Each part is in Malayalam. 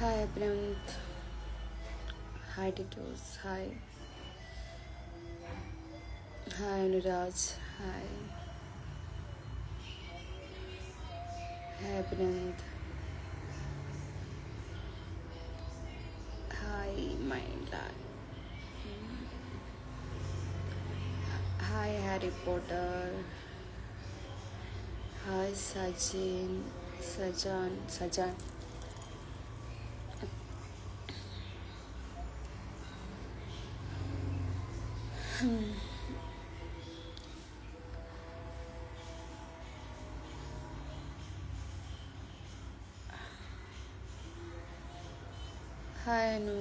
Hi Abhinant. Hi Titos. Hi. Hi Anuraj. Hi. Hi Abhinant. Hi my lad. Hi Harry Potter. Hi Sajin. Sajan. Hi Anu.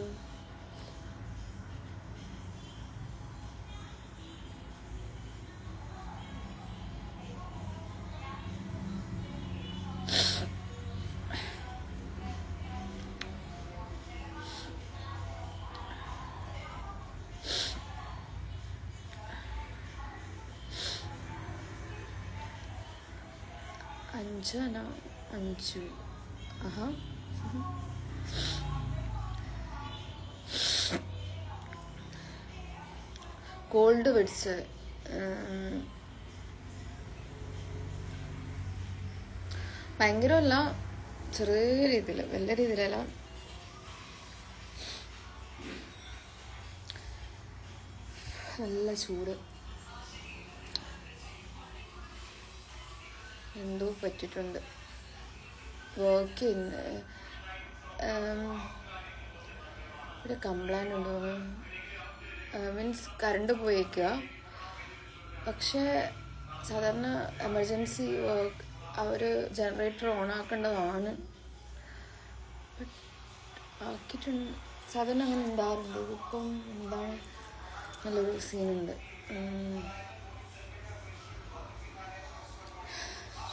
Anjana. Anju. Uh-huh. Cold പിടിച്ച് ഭയങ്കരമല്ല, ചെറിയ രീതിയിൽ, വലിയ രീതിയിലല്ല. നല്ല ചൂട്, എന്തോ പറ്റിയിട്ടുണ്ട്. വർക്ക് ചെയ്യുന്ന ഒരു കംപ്ലൈൻ്റ് ഉണ്ടോ മീൻസ് കറണ്ട് പോയേക്കുക. പക്ഷേ സാധാരണ എമർജൻസി വർക്ക് അവർ ജനറേറ്റർ ഓൺ ആക്കേണ്ടതാണ്. ആക്കിയിട്ടുണ്ട്, സാധാരണ അങ്ങനെ ഉണ്ടാകാറുണ്ട്. ഇതിപ്പം എന്താണ്, നല്ലൊരു സീനുണ്ട്.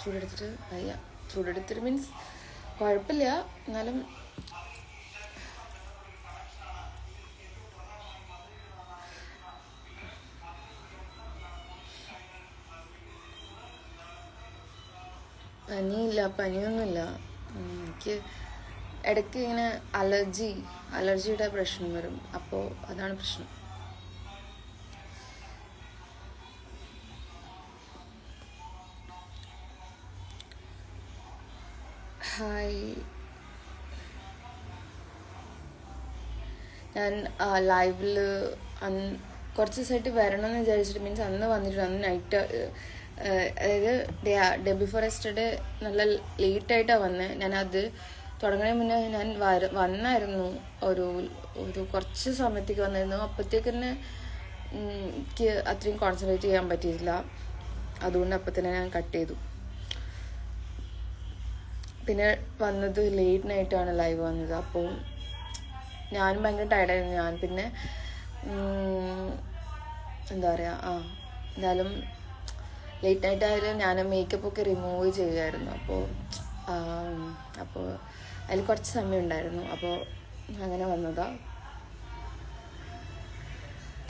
ചൂടെടുത്തിട്ട് വയ്യ. ചൂടെടുത്തിട്ട് മീൻസ് കുഴപ്പമില്ല, എന്നാലും പനിയൊന്നുമില്ല. എനിക്ക് ഇടയ്ക്ക് ഇങ്ങനെ അലർജിയുടെ പ്രശ്നം വരും. അപ്പോൾ അതാണ് പ്രശ്നം. ഹായ്, ഞാൻ ലൈവിൽ കുറച്ച് ദിവസമായിട്ട് വരണമെന്ന് വിചാരിച്ചിട്ട്, മീൻസ് അന്ന് വന്നിട്ടുണ്ട്. അന്ന് നൈറ്റ്, അതായത് ഡേ ബിഫോർ യെസ്റ്റർഡേ നല്ല ലേറ്റായിട്ടാണ് വന്നത്. ഞാനത് തുടങ്ങുന്നതിന് മുന്നേ ഞാൻ വന്നായിരുന്നു. ഒരു കുറച്ച് സമയത്തേക്ക് വന്നിരുന്നു. അപ്പോഴത്തേക്ക് തന്നെ എനിക്ക് അത്രയും കോൺസെൻട്രേറ്റ് ചെയ്യാൻ പറ്റിയില്ല. അതുകൊണ്ട് അപ്പം തന്നെ ഞാൻ കട്ട് ചെയ്തു. പിന്നെ വന്നത് ലേറ്റ് നൈറ്റാണ് ലൈവ് വന്നത്. അപ്പോൾ ഞാനും ഭയങ്കര ടയർഡായിരുന്നു. ഞാൻ പിന്നെ എന്താ പറയുക, എന്തായാലും ലേറ്റ് നൈറ്റ് ആയാലും ഞാൻ മേക്കപ്പൊക്കെ റിമൂവ് ചെയ്യുമായിരുന്നു. അപ്പോൾ അതിൽ കുറച്ച് സമയം ഉണ്ടായിരുന്നു. അപ്പോൾ അങ്ങനെ വന്നതാ.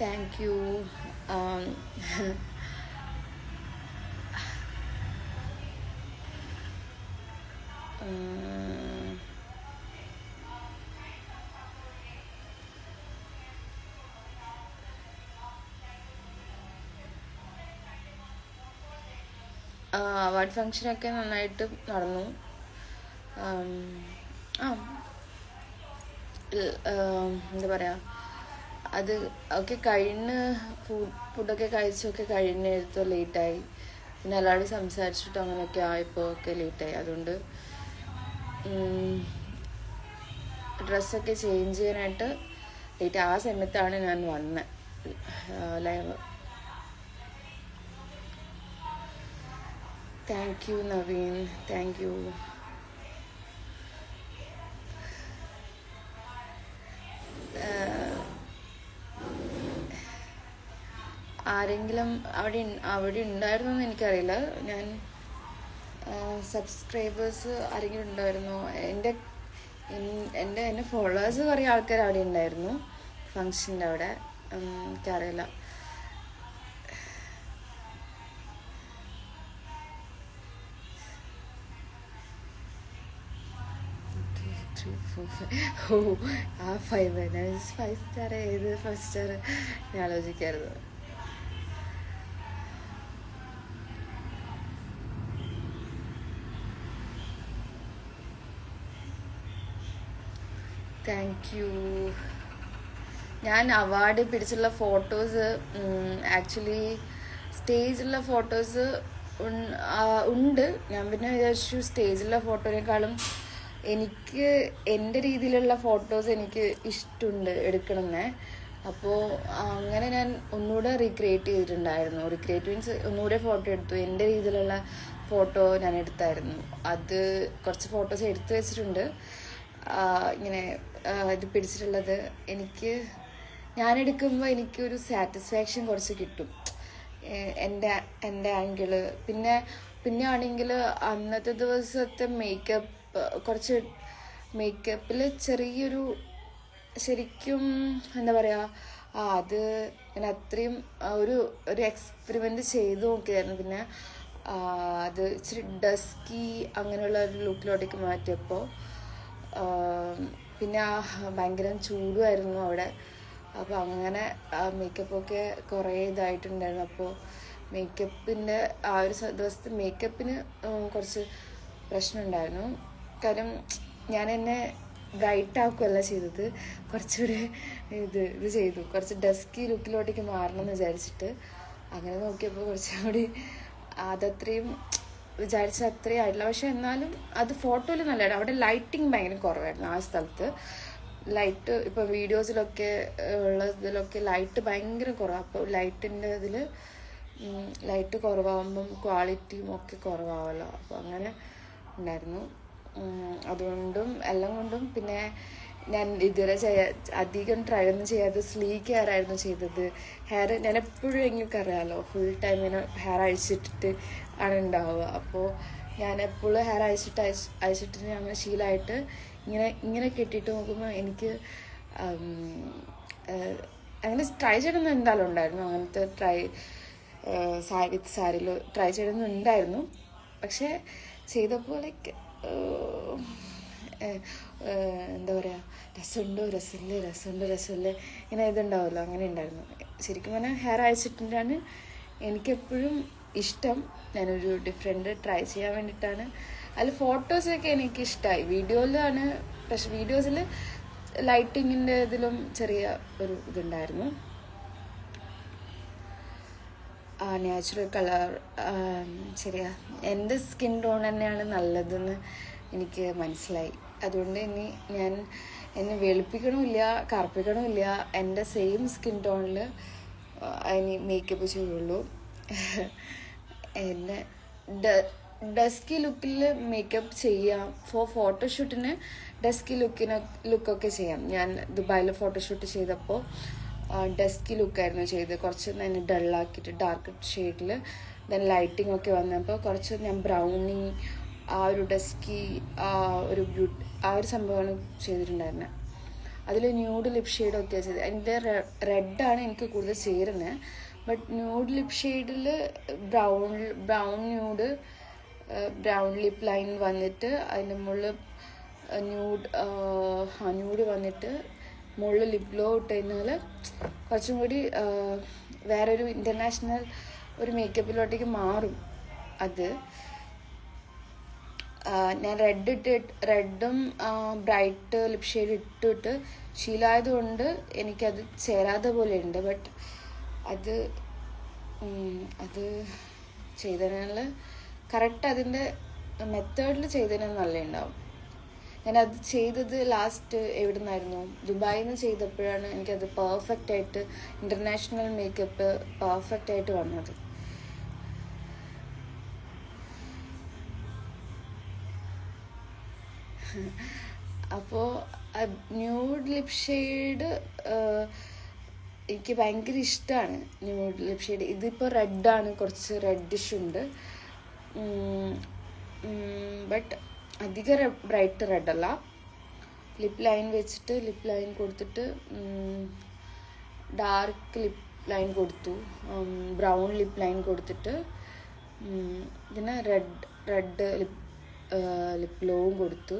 Thank you. അവാർഡ് ഫങ്ഷനൊക്കെ നന്നായിട്ട് നടന്നു. എന്താ പറയുക, അത് ഒക്കെ കഴിഞ്ഞ് ഫുഡൊക്കെ കഴിച്ചൊക്കെ കഴിഞ്ഞെടുത്ത് ലേറ്റായി. പിന്നെ എല്ലാവരും സംസാരിച്ചിട്ടും അങ്ങനെയൊക്കെ ആയപ്പോൾ ഒക്കെ ലേറ്റായി. അതുകൊണ്ട് ഡ്രസ്സൊക്കെ ചേഞ്ച് ചെയ്യാനായിട്ട് ലേറ്റ്. ആ സമയത്താണ് ഞാൻ വന്നത് live. Thank you Naveen, thank you. ആരെങ്കിലും അവിടെ ഉണ്ടായിരുന്നോ എന്ന് എനിക്കറിയില്ല. ഞാൻ സബ്സ്ക്രൈബേഴ്സ് ആരെങ്കിലും ഉണ്ടായിരുന്നോ? എന്നെ ഫോളോവേഴ്സ് കുറേ ആൾക്കാർ അവിടെ ഉണ്ടായിരുന്നു ഫങ്ഷൻ്റെ അവിടെ. എനിക്കറിയില്ല. ഓ ആ 5 ഞാൻ 5 സ്റ്റാർ ഏത് 5 സ്റ്റാർ ഞാൻ ആലോചിക്കായിരുന്നു. Thank you. ഞാൻ അവാർഡ് പിടിച്ചുള്ള ഫോട്ടോസ് ആക്ച്വലി സ്റ്റേജിലുള്ള ഫോട്ടോസ് ഉണ്ട്. ഞാൻ പിന്നെ വിചാരിച്ചു സ്റ്റേജിലുള്ള ഫോട്ടോനേക്കാളും എനിക്ക് എൻ്റെ രീതിയിലുള്ള ഫോട്ടോസ് എനിക്ക് ഇഷ്ടമുണ്ട് എടുക്കണമെന്നേ. അപ്പോൾ അങ്ങനെ ഞാൻ ഒന്നുകൂടെ റീക്രിയേറ്റ് ചെയ്തിട്ടുണ്ടായിരുന്നു. റീക്രിയേറ്റ് മീൻസ് ഒന്നുകൂടെ ഫോട്ടോ എടുത്തു. എൻ്റെ രീതിയിലുള്ള ഫോട്ടോ ഞാൻ എടുത്തായിരുന്നു. അത് കുറച്ച് ഫോട്ടോസ് എടുത്തു വെച്ചിട്ടുണ്ട്. ഇങ്ങനെ ഇത് പിടിച്ചിട്ടുള്ളത് ഞാനെടുക്കുമ്പോൾ എനിക്കൊരു സാറ്റിസ്ഫാക്ഷൻ കുറച്ച് കിട്ടും, എൻ്റെ ആംഗിള്. പിന്നെ ആണെങ്കിൽ അന്നത്തെ ദിവസത്തെ കുറച്ച് മേക്കപ്പിൽ ചെറിയൊരു ശരിക്കും എന്താ പറയുക, അത് ഞാൻ അത്രയും ഒരു എക്സ്പെരിമെൻ്റ് ചെയ്ത് നോക്കിയായിരുന്നു. പിന്നെ അത് ഇച്ചിരി ഡസ്കി അങ്ങനെയുള്ള ഒരു ലുക്കിലോട്ടേക്ക് മാറ്റിയപ്പോൾ പിന്നെ ഭയങ്കര ചൂടുമായിരുന്നു അവിടെ. അപ്പോൾ അങ്ങനെ മേക്കപ്പൊക്കെ കുറേ ഇതായിട്ടുണ്ടായിരുന്നു. അപ്പോൾ മേക്കപ്പിൻ്റെ ആ ഒരു ദിവസത്തെ മേക്കപ്പിന് കുറച്ച് പ്രശ്നമുണ്ടായിരുന്നു. കാര്യം ഞാൻ എന്നെ ബ്രൈറ്റ് ആക്കുകയല്ല ചെയ്തത്, കുറച്ചുകൂടെ ഇത് ചെയ്തു, കുറച്ച് ഡസ്കി ലുക്കിലോട്ടേക്ക് മാറണം എന്ന് വിചാരിച്ചിട്ട്. അങ്ങനെ നോക്കിയപ്പോൾ കുറച്ചുകൂടി അതത്രയും വിചാരിച്ച അത്രയും ആയിട്ടില്ല. പക്ഷെ എന്നാലും അത് ഫോട്ടോയിൽ നല്ലതാണ്. അവിടെ ലൈറ്റിങ് ഭയങ്കര കുറവായിരുന്നു ആ സ്ഥലത്ത്. ലൈറ്റ് ഇപ്പോൾ വീഡിയോസിലൊക്കെ ഉള്ളതിലൊക്കെ ലൈറ്റ് ഭയങ്കര കുറവാണ്. അപ്പോൾ ലൈറ്റിൻ്റെ ഇതിൽ ലൈറ്റ് കുറവാകുമ്പം ക്വാളിറ്റിയും ഒക്കെ കുറവാമല്ലോ. അപ്പോൾ അങ്ങനെ ഉണ്ടായിരുന്നു. അതുകൊണ്ടും എല്ലാം കൊണ്ടും പിന്നെ ഞാൻ ഇതുവരെ അധികം ട്രൈ ഒന്നും ചെയ്യാതെ സ്ലീക്ക് ഹെയർ ആയിരുന്നു ചെയ്തത്. ഹെയർ ഞാൻ എപ്പോഴും എങ്ങനെ അറിയാമല്ലോ, ഫുൾ ടൈം ഇങ്ങനെ ഹെയർ അഴിച്ചിട്ടിട്ട് ആണ് ഉണ്ടാവുക. അപ്പോൾ ഞാൻ എപ്പോഴും ഹെയർ അഴിച്ചിട്ട് അങ്ങനെ ശീലമായിട്ട് ഇങ്ങനെ കെട്ടിയിട്ട് നോക്കുമ്പോൾ എനിക്ക് അങ്ങനെ ട്രൈ ചെയ്യണമെന്ന് എന്തായാലും ഉണ്ടായിരുന്നു. അങ്ങനത്തെ സാരിയിൽ ട്രൈ ചെയ്യണമെന്നുണ്ടായിരുന്നു. പക്ഷേ ചെയ്തപ്പോൾ ലൈക്ക് എന്താ പറയുക, രസമുണ്ട് ഇങ്ങനെ ഇതുണ്ടാവുമല്ലോ, അങ്ങനെ ഉണ്ടായിരുന്നു. ശരിക്കും പറഞ്ഞാൽ ഹെയർ അഴിച്ചിട്ടാണ് എനിക്കെപ്പോഴും ഇഷ്ടം. ഞാനൊരു ഡിഫറെൻറ്റ് ട്രൈ ചെയ്യാൻ വേണ്ടിയിട്ടാണ്. അതിൽ ഫോട്ടോസൊക്കെ എനിക്കിഷ്ടമായി. വീഡിയോയിലാണ്, പക്ഷെ വീഡിയോസിൽ ലൈറ്റിങ്ങിൻ്റെ ഇതിലും ചെറിയ ഒരു ഇതുണ്ടായിരുന്നു. നാച്ചുറൽ കളർ ശരിയാ, എൻ്റെ സ്കിൻ ടോൺ തന്നെയാണ് നല്ലതെന്ന് എനിക്ക് മനസ്സിലായി. അതുകൊണ്ട് എന്നെ വെളുപ്പിക്കണമില്ല കറുപ്പിക്കണമില്ല, എൻ്റെ സെയിം സ്കിൻ ടോണിൽ അതിന് മേക്കപ്പ് ചെയ്യുള്ളൂ. എന്നെ ഡസ്കി ലുക്കിൽ മേക്കപ്പ് ചെയ്യാം. ഫോട്ടോഷൂട്ടിന് ഡസ്കി ലുക്കൊക്കെ ചെയ്യാം. ഞാൻ ദുബായിൽ ഫോട്ടോഷൂട്ട് ചെയ്തപ്പോൾ ഡസ്കി ലുക്കായിരുന്നു ചെയ്തത്. കുറച്ച് ഞാൻ ഡള്ളാക്കിയിട്ട് ഡാർക്ക് ഷെയ്ഡിൽ ദെൻ ലൈറ്റിംഗ് ഒക്കെ വന്നപ്പോൾ കുറച്ച് ഞാൻ ബ്രൗണി ആ ഒരു ഡസ്കി ആ ഒരു സംഭവമാണ് ചെയ്തിട്ടുണ്ടായിരുന്നത്. അതിൽ ന്യൂഡ് ലിപ് ഷെയ്ഡൊക്കെയാണ് ചെയ്തത്. അതിൻ്റെ റെഡാണ് എനിക്ക് കൂടുതൽ ചേരുന്നത്. ബട്ട് ന്യൂഡ് ലിപ് ഷെയ്ഡിൽ ബ്രൗൺ ലിപ്പ് ലൈൻ വന്നിട്ട് അതിൻ്റെ മുകളിൽ ന്യൂഡ് വന്നിട്ട് മുകളിൽ ലിപ് ഗ്ലോ ഇട്ട് കഴിഞ്ഞാൽ കുറച്ചും കൂടി വേറൊരു ഇൻ്റർനാഷണൽ ഒരു മേക്കപ്പിലോട്ടേക്ക് മാറും. അത് ഞാൻ റെഡും ബ്രൈറ്റ് ലിപ് ഷെയ്ഡ് ഇട്ടിട്ട് ശീലമായതുകൊണ്ട് എനിക്കത് ചേരാതെ പോലെ ഉണ്ട്. ബട്ട് അത് ചെയ്തതിനാൽ കറക്റ്റ് അതിൻ്റെ മെത്തേഡിൽ ചെയ്തതിന് നല്ല ഉണ്ടാവും. ഞാനത് ചെയ്തത് ലാസ്റ്റ് എവിടെ നിന്നായിരുന്നു, ദുബായിൽ നിന്ന് ചെയ്തപ്പോഴാണ് എനിക്കത് പെർഫെക്റ്റായിട്ട് ഇൻ്റർനാഷണൽ മേക്കപ്പ് പെർഫെക്റ്റായിട്ട് വന്നത്. അപ്പോൾ ന്യൂഡ് ലിപ് ഷെയ്ഡ് എനിക്ക് ഭയങ്കര ഇഷ്ടമാണ്. ന്യൂഡ് ലിപ് ഷെയ്ഡ് ഇതിപ്പോൾ റെഡാണ്, കുറച്ച് റെഡിഷ് ഉണ്ട്. ബട്ട് അധികം ബ്രൈറ്റ് റെഡല്ല. ലിപ്പ് ലൈൻ വെച്ചിട്ട് ലിപ്പ് ലൈൻ കൊടുത്തിട്ട് ഡാർക്ക് ലിപ്പ് ലൈൻ കൊടുത്തു, ബ്രൗൺ ലിപ്പ് ലൈൻ കൊടുത്തിട്ട് പിന്നെ റെഡ് ലിപ്പ് ഗ്ലോവും കൊടുത്തു.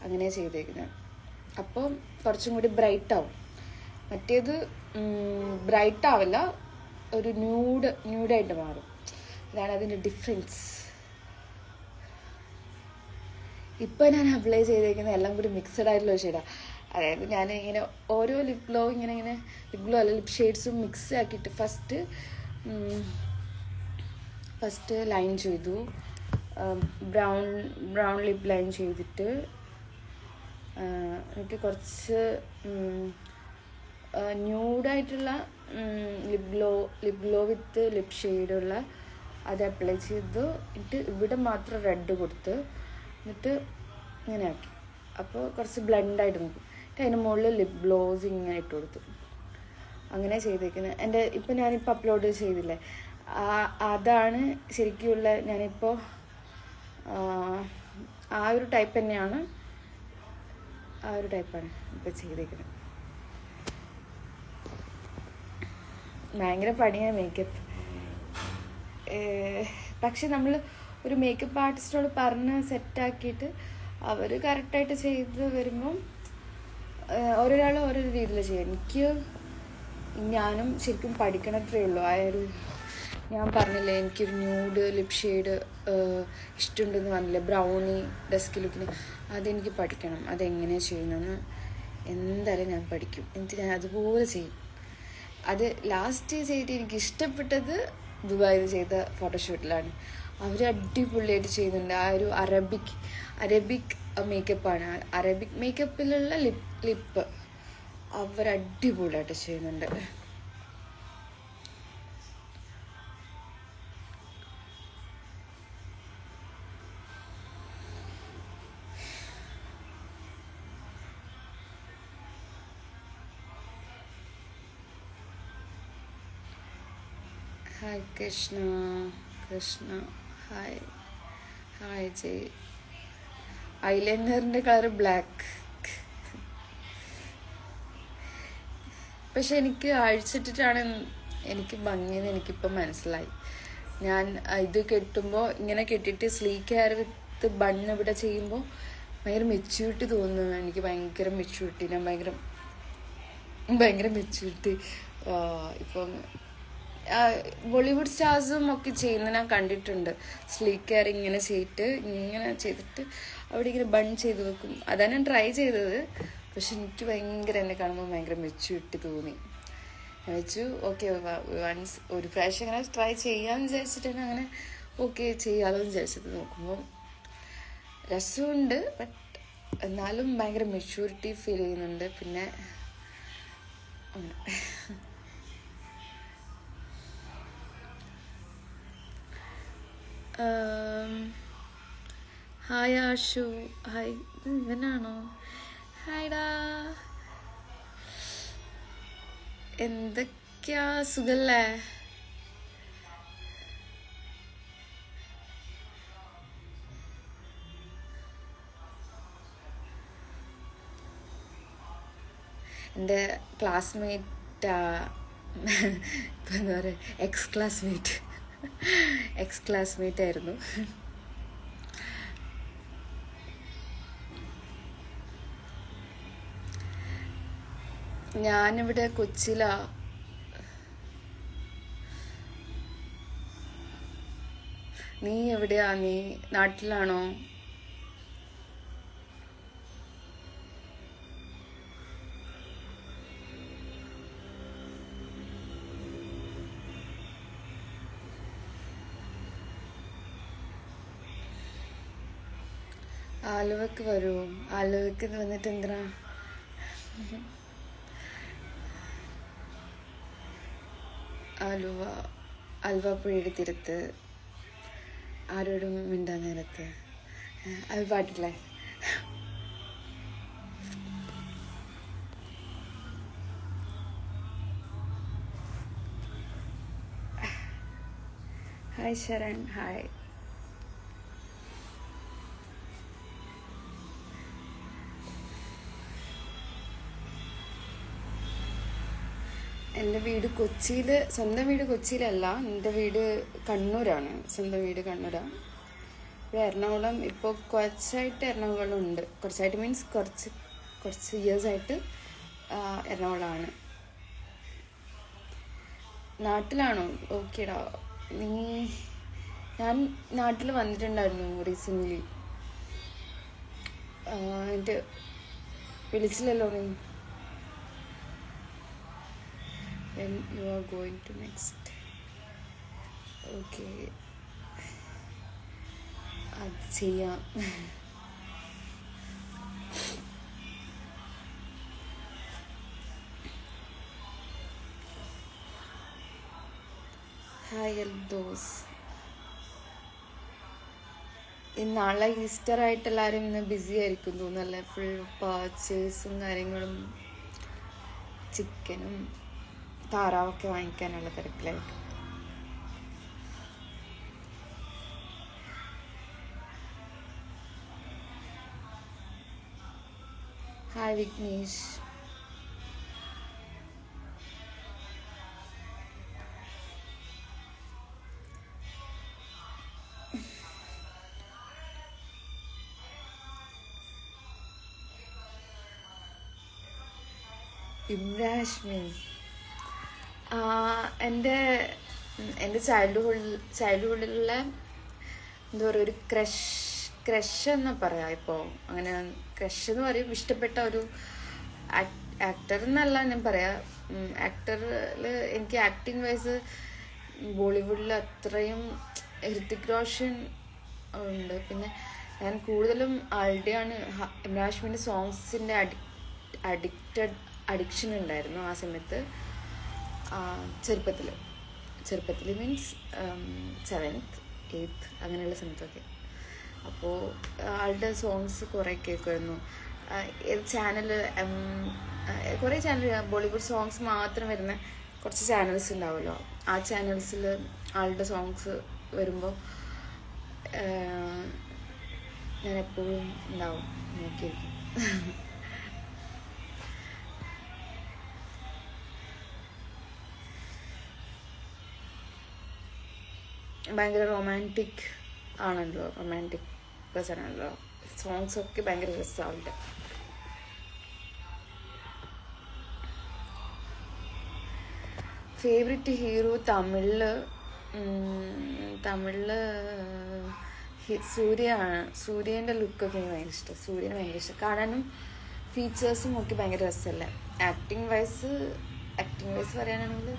അങ്ങനെ ചെയ്തേക്കുന്നത്. അപ്പോൾ കുറച്ചും കൂടി ബ്രൈറ്റ് ആവും. മറ്റേത് ബ്രൈറ്റ് ആവില്ല, ഒരു ന്യൂഡായിട്ട് മാറും. അതാണ് അതിൻ്റെ ഡിഫറൻസ്. ഇപ്പോൾ ഞാൻ അപ്ലൈ ചെയ്തേക്കുന്നത് എല്ലാം കൂടി മിക്സഡ് ആയിട്ടുള്ള ഷെയ്ഡാണ്. അതായത് ഞാൻ ഇങ്ങനെ ഓരോ ലിപ് ഗ്ലോ ഇങ്ങനെ ലിപ് ഗ്ലോ അല്ല ലിപ് ഷെയ്ഡ്സും മിക്സ് ആക്കിയിട്ട് ഫസ്റ്റ് ലൈൻ ചെയ്തു, ബ്രൗൺ ലിപ് ലൈൻ ചെയ്തിട്ട് എന്നിട്ട് കുറച്ച് ന്യൂഡായിട്ടുള്ള ലിപ് ഗ്ലോ വിത്ത് ലിപ് ഷെയ്ഡുള്ള അത് അപ്ലൈ ചെയ്തു. എന്നിട്ട് ഇവിടെ മാത്രം റെഡ് കൊടുത്ത് എന്നിട്ട് ഇങ്ങനെ ആക്കി. അപ്പോൾ കുറച്ച് ബ്ലെൻഡായിട്ട് നോക്കും. എന്നിട്ട് അതിന് മുകളിൽ ലിപ് ഗ്ലോസ് ഇങ്ങനെ ഇട്ട് കൊടുത്തു. അങ്ങനെ ചെയ്തേക്കുന്നത്. എൻ്റെ ഇപ്പം ഞാനിപ്പോൾ അപ്ലോഡ് ചെയ്തില്ലേ, അതാണ് ശരിക്കുമുള്ള ഞാനിപ്പോൾ ആ ഒരു ടൈപ്പാണ് ഇപ്പോൾ ചെയ്തേക്കുന്നത്. ഭയങ്കര പണിയാണ് മേക്കപ്പ്. പക്ഷെ നമ്മൾ ഒരു മേക്കപ്പ് ആർട്ടിസ്റ്റിനോട് പറഞ്ഞ് സെറ്റാക്കിയിട്ട് അവർ കറക്റ്റായിട്ട് ചെയ്ത് വരുമ്പം ഓരോരാൾ ഓരോ രീതിയിൽ ചെയ്യും. ഞാനും ശരിക്കും പഠിക്കണത്രേ ഉള്ളൂ. ഞാൻ പറഞ്ഞില്ലേ എനിക്കൊരു ന്യൂഡ് ലിപ് ഷെയ്ഡ് ഇഷ്ടമുണ്ടെന്ന് പറഞ്ഞില്ലേ, ബ്രൗണി ഡസ്കി ലുക്കിന്. അതെനിക്ക് പഠിക്കണം. അതെങ്ങനെയാണ് ചെയ്യുന്നതെന്ന് എന്തായാലും ഞാൻ പഠിക്കും. എന്നിട്ട് ഞാൻ അതുപോലെ ചെയ്യും. അത് ലാസ്റ്റ് ചെയ്തിട്ട് എനിക്ക് ഇഷ്ടപ്പെട്ടത് ദുബായിൽ ചെയ്ത ഫോട്ടോഷൂട്ടിലാണ്. അവർ അടിപൊളിയായിട്ട് ചെയ്യുന്നുണ്ട്. ആ ഒരു അറബിക് മേക്കപ്പാണ്. അറബിക് മേക്കപ്പിലുള്ള ലിപ്പ് അവർ അടിപൊളിയായിട്ട് ചെയ്യുന്നുണ്ട്. ഹായ് കൃഷ്ണ ഹായ് ജയ്. ഐലൈനറിൻ്റെ കളർ ബ്ലാക്ക്. പക്ഷെ എനിക്ക് അഴിച്ചിട്ടിട്ടാണ് എനിക്ക് ഭംഗിയെന്ന് എനിക്കിപ്പോൾ മനസ്സിലായി. ഞാൻ ഇത് കെട്ടുമ്പോൾ ഇങ്ങനെ കെട്ടിയിട്ട് സ്ലീക്ക് ഹെയർ വിത്ത് ബണ്ണ് ഇവിടെ ചെയ്യുമ്പോൾ ഭയങ്കര മെച്യൂരിറ്റി തോന്നുന്നു. എനിക്ക് ഭയങ്കര മെച്യൂരിറ്റി. ഞാൻ ഭയങ്കര മെച്യൂരിറ്റി. ഇപ്പം ബോളിവുഡ് സ്റ്റാർസും ഒക്കെ ചെയ്യുന്നത് ഞാൻ കണ്ടിട്ടുണ്ട്. സ്ലീക്ക് ഹെയർ ഇങ്ങനെ ചെയ്തിട്ട് അവിടെ ഇങ്ങനെ ബൺ ചെയ്ത് വെക്കും. അതാണ് ഞാൻ ട്രൈ ചെയ്തത്. പക്ഷെ എനിക്ക് എന്നെ കാണുമ്പോൾ ഭയങ്കര മെച്യൂരിറ്റി തോന്നി. ഞാൻ വെച്ചു ഓക്കെ വൺസ് ഒരു പ്രാവശ്യം അങ്ങനെ ട്രൈ ചെയ്യാമെന്ന് വിചാരിച്ചിട്ടാണ് അങ്ങനെ ഓക്കെ ചെയ്യാമല്ലോ എന്ന് വിചാരിച്ചത്. നോക്കുമ്പോൾ രസമുണ്ട്, ബട്ട് എന്നാലും ഭയങ്കര മെച്യൂരിറ്റി ഫീൽ ചെയ്യുന്നുണ്ട്. പിന്നെ അങ്ങനെ ഹായ് ആഷു. ഹായ്, ഇവനാണോ? ഹായ്ഡാ, എന്തൊക്കെയാ സുഖല്ലേ? എൻ്റെ ക്ലാസ്മേറ്റാ, ഇപ്പം എന്താ പറയുക, എക്സ് ക്ലാസ്മേറ്റ് ആയിരുന്നു. ഞാനിവിടെ കൊച്ചിയിലാ. നീ എവിടെയാ? നീ നാട്ടിലാണോ? ആലുവക്ക് വരുമോ? ആലുവക്ക് വന്നിട്ട് എന്തിനാ? അൽവ പുഴയുടെ തീരത്ത് ആരോടും മിണ്ടാൻ നേരത്ത് അത് പാട്ടില്ലേ? ഹായ് ശരൺ. ഹായ്. എൻ്റെ വീട് കൊച്ചിയിൽ, സ്വന്തം വീട് കൊച്ചിയിലല്ല, എൻ്റെ വീട് കണ്ണൂരാണ്. സ്വന്തം വീട് കണ്ണൂരാണ്. എറണാകുളം ഇപ്പോൾ കുറച്ചായിട്ട് എറണാകുളം ഉണ്ട്. കുറച്ചായിട്ട് മീൻസ് കുറച്ച് ഇയേഴ്സായിട്ട് എറണാകുളമാണ്. നാട്ടിലാണോ? ഓക്കേടാ. ഞാൻ നാട്ടിൽ വന്നിട്ടുണ്ടായിരുന്നു റീസെൻ്റ്ലി. എന്നിട്ട് വിളിച്ചില്ലല്ലോ നീ. When you are going to next? Okay, അത് ചെയ്യാം. ഹായ് എൽദോസ്. നാളെ ഈസ്റ്റർ ആയിട്ട് എല്ലാവരും ഇന്ന് ബിസി ആയിരിക്കും തോന്നുന്നല്ലേ. ഫുൾ പർച്ചേസും കാര്യങ്ങളും ചിക്കനും താറാവൊക്കെ വാങ്ങിക്കാനുള്ള തിരക്കിലായിരിക്കും. ഹായ് വിഘ്നേഷ്. ഇബ്രാഹിമി എൻ്റെ ചൈൽഡ്ഹുഡിലുള്ള എന്താ പറയുക, ഒരു ക്രഷ് എന്ന് പറയാം. ഇപ്പോൾ അങ്ങനെ ക്രഷ് എന്ന് പറയും, ഇഷ്ടപ്പെട്ട ഒരു ആക്ടർ എന്നല്ല ഞാൻ പറയാം. ആക്ടറിൽ എനിക്ക് ആക്ടിങ് വൈസ് ബോളിവുഡിൽ അത്രയും ഹൃതിക് റോഷൻ ഉണ്ട്. പിന്നെ ഞാൻ കൂടുതലും ആളുടെയാണ് ഇബ്രാഹിമിൻ്റെ സോങ്സിൻ്റെ അഡിക്ഷൻ ഉണ്ടായിരുന്നു ആ സമയത്ത്. ചെറുപ്പത്തിൽ മീൻസ് 7th 8th അങ്ങനെയുള്ള സമയത്തൊക്കെ. അപ്പോൾ ആളുടെ സോങ്സ് കുറേ കേൾക്കുമായിരുന്നു. ചാനൽ കുറേ ചാനൽ ബോളിവുഡ് സോങ്സ് മാത്രം വരുന്ന കുറച്ച് ചാനൽസ് ഉണ്ടാവുമല്ലോ. ആ ചാനൽസിൽ ആളുടെ സോങ്സ് വരുമ്പോൾ ഞാൻ എപ്പോഴും ഉണ്ടാവും നോക്കിയിരിക്കും. ഭയങ്കര റൊമാൻറ്റിക് ആണല്ലോ, റൊമാൻറ്റിക് പേഴ്സൺ ആണല്ലോ. സോങ്സൊക്കെ ഭയങ്കര രസമുണ്ട്. ഫേവററ്റ് ഹീറോ തമിഴില് സൂര്യയാണ്. സൂര്യൻ്റെ ലുക്കൊക്കെ എനിക്ക് ഭയങ്കര ഇഷ്ടം. സൂര്യനെ ഭയങ്കര ഇഷ്ടം. കാണാനും ഫീച്ചേഴ്സും ഒക്കെ ഭയങ്കര രസമല്ലേ. ആക്ടിങ് വൈസ് പറയാനാണെങ്കിൽ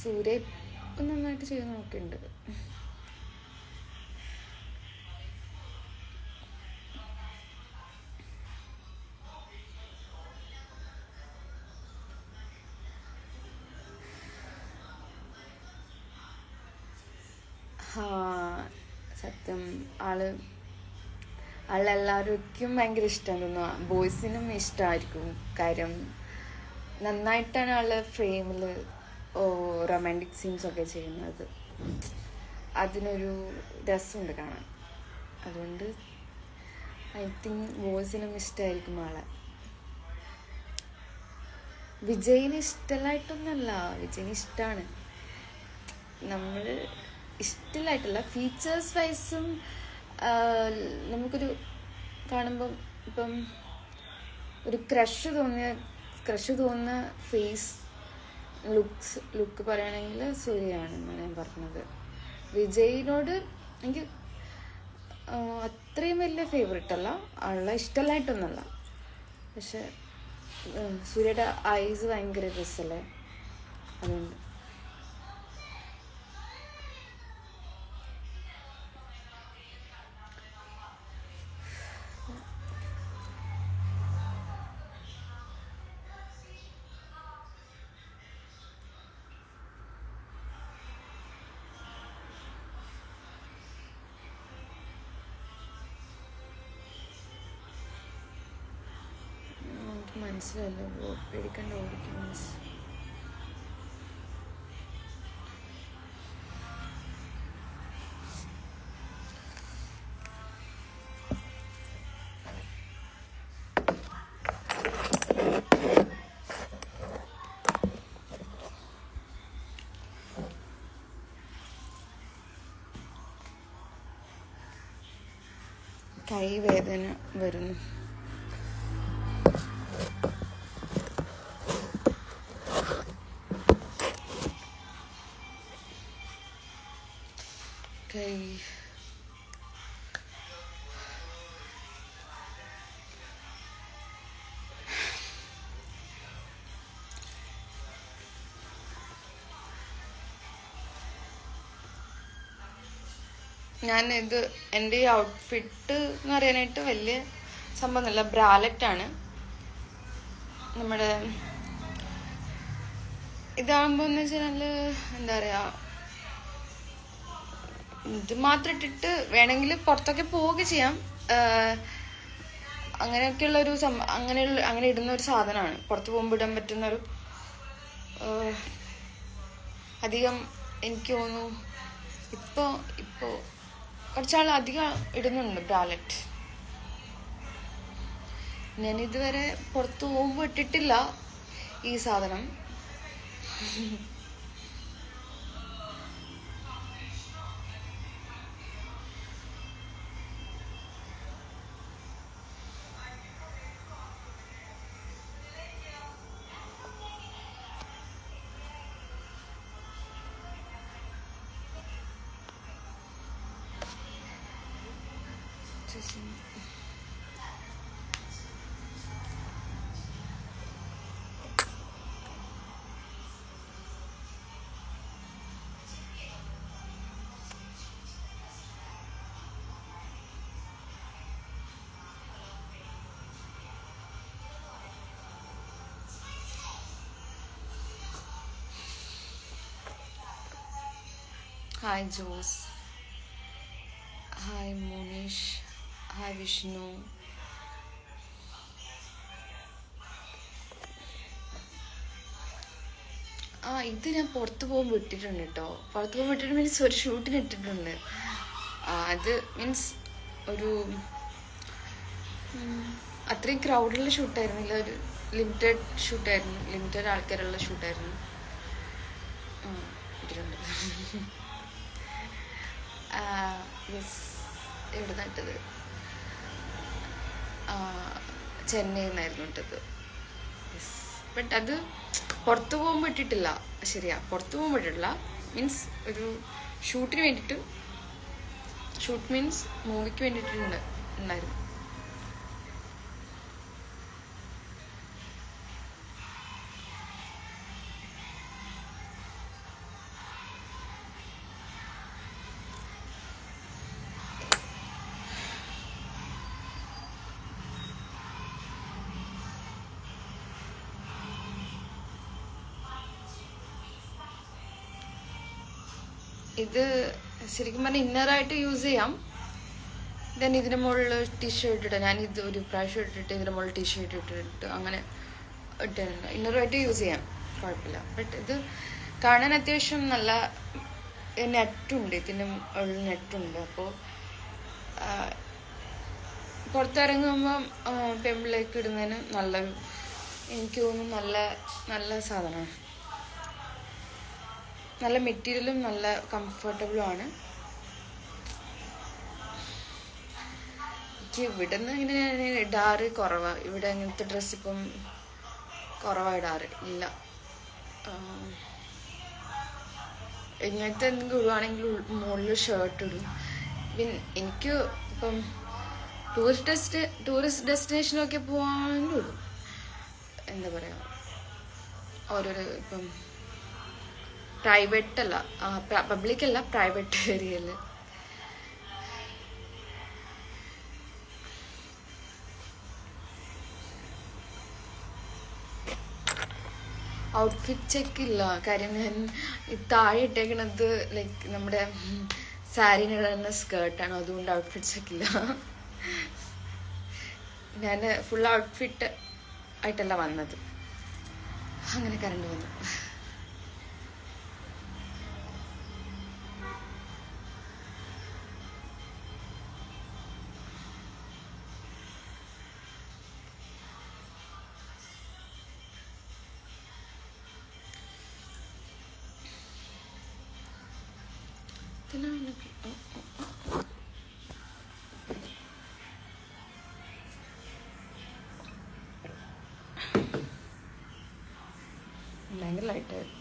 സൂര്യ ഇപ്പം നന്നായിട്ട് ചെയ്ത് നോക്കിയിട്ടുണ്ട്. സത്യം ആളെല്ലാവർക്കും ഭയങ്കര ഇഷ്ടം തോന്നുന്നു. ബോയ്സിനും ഇഷ്ടമായിരിക്കും. കാര്യം നന്നായിട്ടാണ് ആള് ഫ്രെയിമിൽ റൊമാൻറ്റിക് സീൻസൊക്കെ ചെയ്യുന്നത്. അതിനൊരു രസമുണ്ട് കാണാൻ. അതുകൊണ്ട് ഐ തിങ്ക് ബോയ്സിനും ഇഷ്ടമായിരിക്കും ആളെ. വിജയിന് ഇഷ്ടമായിട്ടൊന്നുമല്ല, വിജയിന് ഇഷ്ടമാണ്. നമ്മൾ ഇഷ്ടമായിട്ടല്ല, ഫീച്ചേഴ്സ് വൈസും നമുക്കൊരു കാണുമ്പം ഇപ്പം ഒരു ക്രഷ് തോന്നുന്ന ഫേസ് ലുക്ക് പറയുകയാണെങ്കിൽ സൂര്യയാണെന്നാണ് ഞാൻ പറഞ്ഞത്. വിജയിനോട് എനിക്ക് അത്രയും വലിയ ഫേവറേറ്റ് അല്ല, ആളുടെ ഇഷ്ടമായിട്ടൊന്നുമല്ല. പക്ഷെ സൂര്യയുടെ ഐസ് ഭയങ്കര രസമല്ലേ, അതുകൊണ്ട്. മനസ്സിലല്ലോ പേടിക്കണ്ട, ഓടിക്കും മീൻസ് കൈവേദന വരുന്നു. കൈ ഞാനിത് എൻ്റെ ഈ ഔട്ട്ഫിറ്റ് എന്ന് പറയാനായിട്ട് വലിയ സംഭവമൊന്നുമില്ല. ബ്രാലറ്റാണ്. നമ്മുടെ ഇതാകുമ്പോൾ എന്ന് വെച്ചാൽ എന്താ പറയുക, ഇത് മാത്രം ഇട്ടിട്ട് വേണമെങ്കിൽ പുറത്തൊക്കെ പോവുക ചെയ്യാം. അങ്ങനെയൊക്കെയുള്ളൊരു അങ്ങനെ ഇടുന്ന ഒരു സാധനമാണ്. പുറത്ത് പോകുമ്പോൾ ഇടാൻ പറ്റുന്നൊരു, അധികം എനിക്ക് തോന്നുന്നു ഇപ്പോൾ കുറച്ചാൾ അധികം ഇടുന്നുണ്ട് ബ്രാലറ്റ്. ഞാനിതുവരെ പുറത്ത് പോകുമ്പോൾ ഇട്ടിട്ടില്ല ഈ സാധനം. Hi Jose, hi Moneesh, hi Vishnu. ഇത് ഞാൻ പുറത്ത് പോകുമ്പോൾ ഇട്ടിട്ടുണ്ട് കേട്ടോ. പുറത്ത് പോകുമ്പോൾ ഇട്ടിട്ട് മീൻസ് ഒരു ഷൂട്ടിന് ഇട്ടിട്ടുണ്ട്. അത് മീൻസ് ഒരു അത്രയും ക്രൗഡുള്ള ഷൂട്ടായിരുന്നില്ല, ഒരു ലിമിറ്റഡ് ഷൂട്ടായിരുന്നു, ലിമിറ്റഡ് ആൾക്കാരുള്ള ഷൂട്ടായിരുന്നു. ഇട്ടിട്ടുണ്ട്. എവിടെ നട്ടത്? ചെന്നൈയിൽ നിന്നായിരുന്നു ഇട്ടത്. ബട്ട് അത് പുറത്ത് പോകുമ്പോൾ ഇട്ടിട്ടില്ല. ശരിയാ, പുറത്ത് പോകുമ്പോൾ ഇട്ടിട്ടില്ല. മീൻസ് ഒരു ഷൂട്ടിന് വേണ്ടിയിട്ട്, ഷൂട്ട് മീൻസ് മൂവിക്ക് വേണ്ടിയിട്ടുണ്ടായിരുന്നു. ഇത് ശരിക്കും പറഞ്ഞാൽ ഇന്നറായിട്ട് യൂസ് ചെയ്യാം. ദെൻ ഇതിന് മുകളിൽ ടീഷർട്ട് ഇട്ടാൽ, ഞാൻ ഇത് ഒരു പ്രാവശ്യം ഇട്ടിട്ട് ഇതിന് മുകളിൽ ടീഷർട്ട് ഇട്ടിട്ട് അങ്ങനെ ഇട്ടിട്ടുണ്ട്. ഇന്നറായിട്ട് യൂസ് ചെയ്യാം, കുഴപ്പമില്ല. ബട്ട് ഇത് കാണാൻ അത്യാവശ്യം നല്ല നെറ്റുണ്ട്, ഇതിന് ഉള്ള നെറ്റുണ്ട്. അപ്പോൾ പുറത്തിറങ്ങുമ്പം പെമ്പിളേക്ക് ഇടുന്നതിന് നല്ലൊരു, എനിക്ക് തോന്നുന്നു നല്ല സാധനമാണ്. നല്ല മെറ്റീരിയലും നല്ല കംഫർട്ടബിളും ആണ്. എനിക്ക് ഇവിടെ നിന്ന് ഇങ്ങനെ ഇടാറ് കുറവാണ്. ഇവിടെ അങ്ങനത്തെ ഡ്രസ്സ് ഇപ്പം കുറവാണ് ഇടാറ്. ഇല്ല, ഇങ്ങനത്തെ എന്തെങ്കിലും ഇടുവാണെങ്കിൽ മുകളിൽ ഷർട്ട് ഇടും. എനിക്ക് ഇപ്പം ടൂറിസ്റ്റ് ഡെസ്റ്റിനേഷനൊക്കെ പോവാണെങ്കിൽ ഇടും. എന്താ പറയുക, ഓരോരോ ഇപ്പം പ്രൈവറ്റ് അല്ല, പബ്ലിക് അല്ല, പ്രൈവറ്റ് ഏരിയയിൽ. ഔട്ട്ഫിറ്റ് ചെക്ക് ഇല്ല, കാര്യം ഞാൻ താഴെ ഇട്ടേക്കണത് ലൈക്ക് നമ്മുടെ സാരിനിടുന്ന സ്കേർട്ടാണ്, അതുകൊണ്ട് ഔട്ട്ഫിറ്റ് ചെക്ക് ഇല്ല. ഞാൻ ഫുൾ ഔട്ട്ഫിറ്റ് ആയിട്ടല്ല വന്നത്, അങ്ങനെ കറണ്ട് വന്നു. ലൈറ്റായിരുന്നു.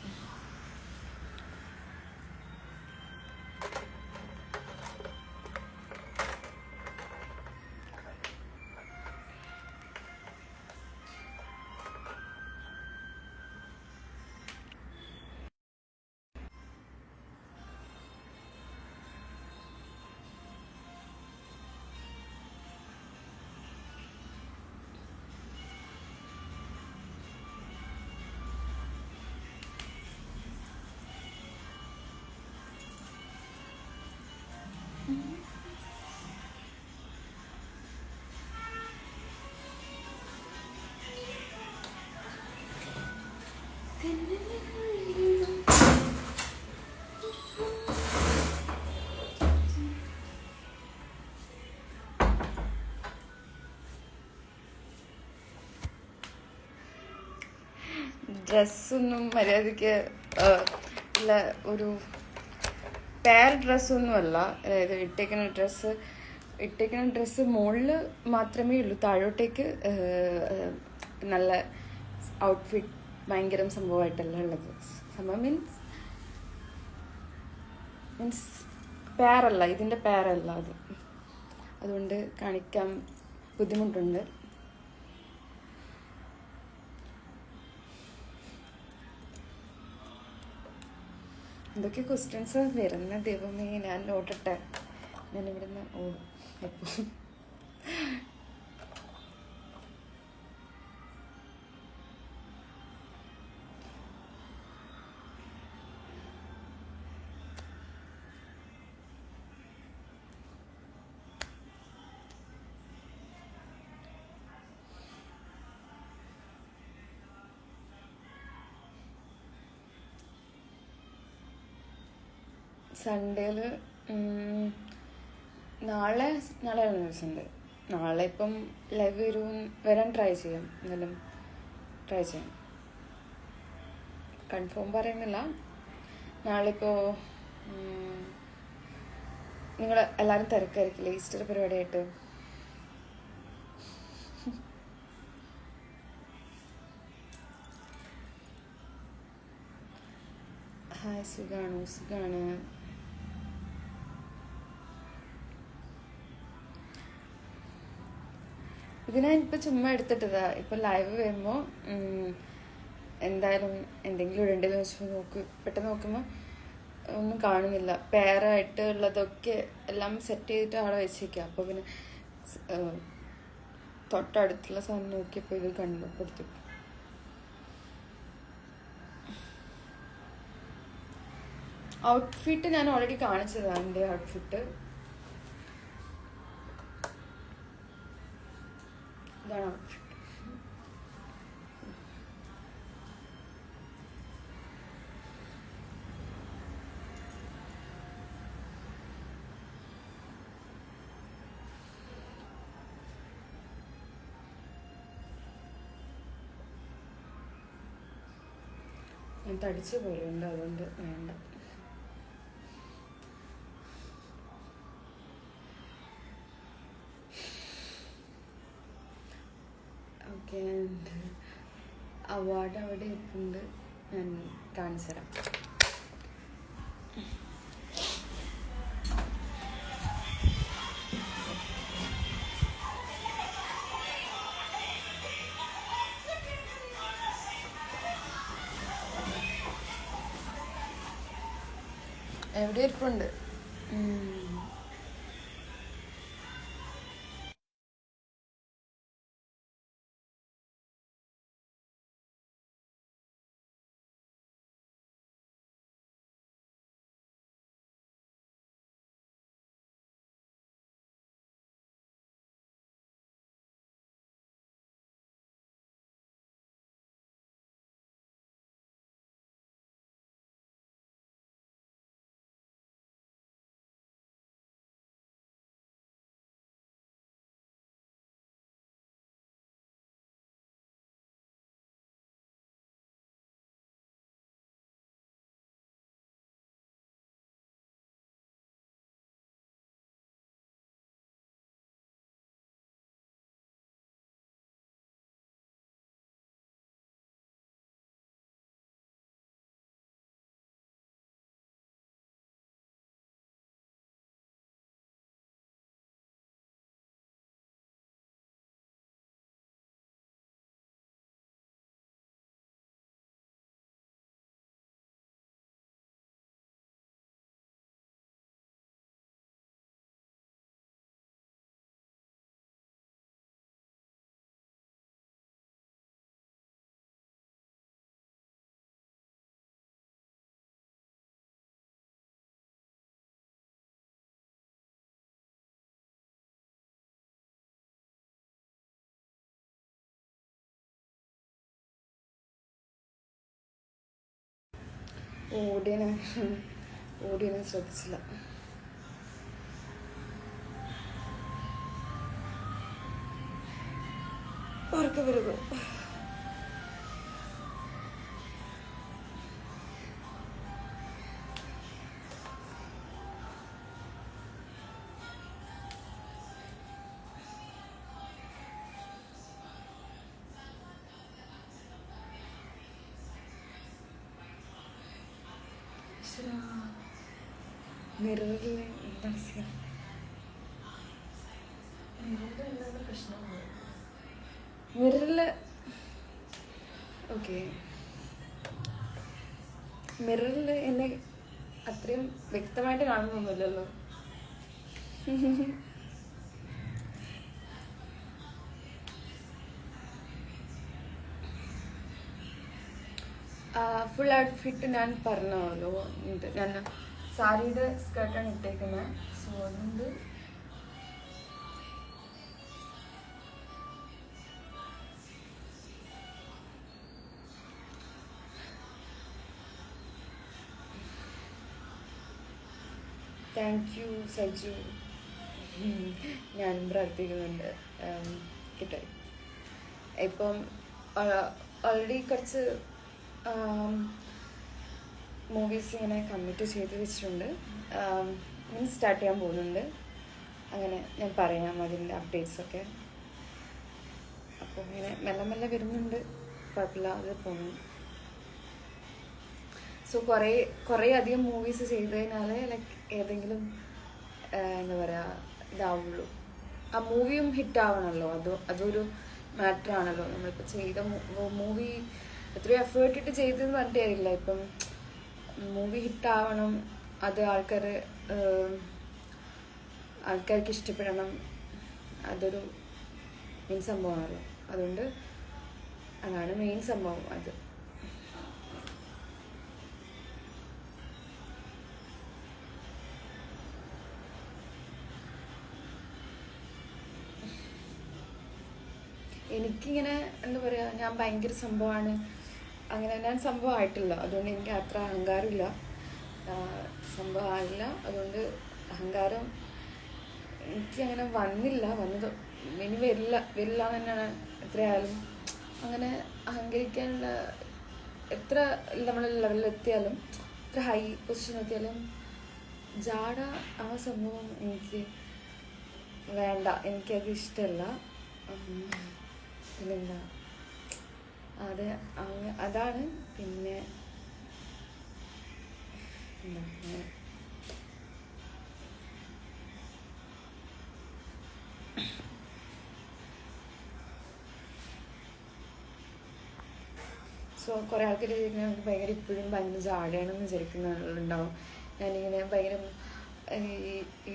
ഡ്രസ്സൊന്നും മര്യാദയ്ക്ക് ഇല്ല, ഒരു പെയർ ഡ്രസ്സൊന്നുമല്ല. അതായത് ഇട്ടേക്കുന്ന ഡ്രസ്സ് മുകളിൽ മാത്രമേ ഉള്ളൂ, താഴോട്ടേക്ക് നല്ല ഔട്ട്ഫിറ്റ് ഭയങ്കര സംഭവമായിട്ടല്ല ഉള്ളത്. സംഭവം മീൻസ് പെയറല്ല, ഇതിൻ്റെ പെയറല്ല അത്. അതുകൊണ്ട് കാണിക്കാൻ ബുദ്ധിമുട്ടുണ്ട്. എന്തൊക്കെ ക്വസ്റ്റ്യൻസ് വരുന്ന ദൈവമേ, ഞാൻ ഓടട്ടെ. ഞാനിവിടുന്ന് ഓടും എപ്പോൾ. സൺഡേയിൽ നാളെ ദിവസമുണ്ട്. നാളെ ഇപ്പം ലൈവ് വരാൻ ട്രൈ ചെയ്യാം. എന്നാലും ട്രൈ ചെയ്യാം, കൺഫേം പറയുന്നില്ല. നാളെ ഇപ്പോൾ നിങ്ങൾ എല്ലാവരും തിരക്കായിരിക്കില്ലേ ഈസ്റ്റർ പരിപാടിയായിട്ട്? ഹായ്, സുഖാണ്. ഇത് ഞാനിപ്പോൾ ചുമ്മാ എടുത്തിട്ടതാ. ഇപ്പം ലൈവ് വരുമ്പോൾ എന്തായാലും എന്തെങ്കിലും ഇടേണ്ടതെന്ന് വെച്ച് പെട്ടെന്ന് നോക്കുമ്പോൾ ഒന്നും കാണുന്നില്ല. പെയറായിട്ട് ഉള്ളതൊക്കെ എല്ലാം സെറ്റ് ചെയ്തിട്ട് അവിടെ വെച്ചേക്കാം. അപ്പോൾ പിന്നെ തൊട്ടടുത്തുള്ള സാധനം നോക്കിയപ്പോൾ ഇത് കണ്ടുപെടുത്തു. ഔട്ട്ഫിറ്റ് ഞാൻ ഓൾറെഡി കാണിച്ചതാണ്. എൻ്റെ ഔട്ട്ഫിറ്റ് ഇതാണ്. ഔട്ട്ഫിറ്റ് ഞാൻ തടിച്ചു പോലുണ്ട്, അതുകൊണ്ട് വേണ്ട. ഓക്കെ, അവാർഡ് അവിടെ ഇരിപ്പുണ്ട്, ഞാൻ കാണിച്ചു തരാം. എവിടെ ഇരിപ്പുണ്ട്. ഓടിയനെ ശ്രദ്ധിച്ചില്ല. ഉറക്കം വരുന്നു. മിററിൽ എന്താണ് സീൻ? മിററിൽ ഓക്കെ, മിററിൽ എന്നെ അത്രയും വ്യക്തമായിട്ട് കാണുന്നൊന്നുമില്ലല്ലോ. ഫുൾ ഔട്ട്ഫിറ്റ് ഞാൻ പറഞ്ഞല്ലോ. ഞാൻ സാരിയുടെ സ്കേർട്ടാണ് ഇട്ടേക്കുന്നത്. സോ അതുകൊണ്ട് താങ്ക് യു സജു. ഞാനും പ്രാർത്ഥിക്കുന്നുണ്ട് കിട്ടാൻ. ഇപ്പം ഓൾറെഡി കുറച്ച് മൂവീസ് ഇങ്ങനെ കമ്മിറ്റ് ചെയ്ത് വെച്ചിട്ടുണ്ട്. ഞാൻ സ്റ്റാർട്ട് ചെയ്യാൻ പോകുന്നുണ്ട്. അങ്ങനെ ഞാൻ പറയാം അതിൻ്റെ അപ്ഡേറ്റ്സൊക്കെ. അപ്പോൾ ഇങ്ങനെ മെല്ലെ മെല്ലെ വരുന്നുണ്ട്, കുഴപ്പമില്ലാതെ പോകുന്നു. സോ കുറേ അധികം മൂവീസ് ചെയ്തതിനാൽ ലൈക്ക് ഏതെങ്കിലും എന്താ പറയുക ഇതാവുള്ളൂ. ആ മൂവിയും ഹിറ്റാവണമല്ലോ. അതൊരു മാറ്ററാണല്ലോ. നമ്മളിപ്പോൾ ചെയ്ത മൂവി എത്രയോ എഫേർട്ട് ഇട്ട് ചെയ്തെന്ന് പറഞ്ഞിട്ട് കാര്യമില്ല. ഇപ്പം മൂവി ഹിറ്റാവണം, അത് ആൾക്കാർക്ക് ഇഷ്ടപ്പെടണം. അതൊരു മെയിൻ സംഭവമാണല്ലോ. അതുകൊണ്ട് അതാണ് മെയിൻ സംഭവം. അത് എനിക്കിങ്ങനെ എന്താ പറയുക, ഞാൻ ഭയങ്കര സംഭവമാണ് അങ്ങനെ ഞാൻ സംഭവമായിട്ടില്ല. അതുകൊണ്ട് എനിക്ക് അത്ര അഹങ്കാരമില്ല, സംഭവമായില്ല. അതുകൊണ്ട് അഹങ്കാരം എനിക്കങ്ങനെ വന്നത് ഇനി വരില്ല എന്ന് തന്നെയാണ്. എത്രയായാലും അങ്ങനെ അഹങ്കരിക്കാനുള്ള എത്ര നമ്മൾ ലെവലിലെത്തിയാലും, എത്ര ഹൈ പൊസിഷൻ എത്തിയാലും ജാട ആ സംഭവം എനിക്ക് വേണ്ട, എനിക്കത് ഇഷ്ടമല്ല. പിന്നെന്താ അതാണ്. പിന്നെ എന്താ സോ കുറേ ആൾക്കാർ ചോദിക്കുന്നത് ഭയങ്കര ഇപ്പോഴും ഭയങ്കര ജാടയാണെന്ന് വിചാരിക്കുന്നുണ്ടാവും. ഞാനിങ്ങനെ ഭയങ്കര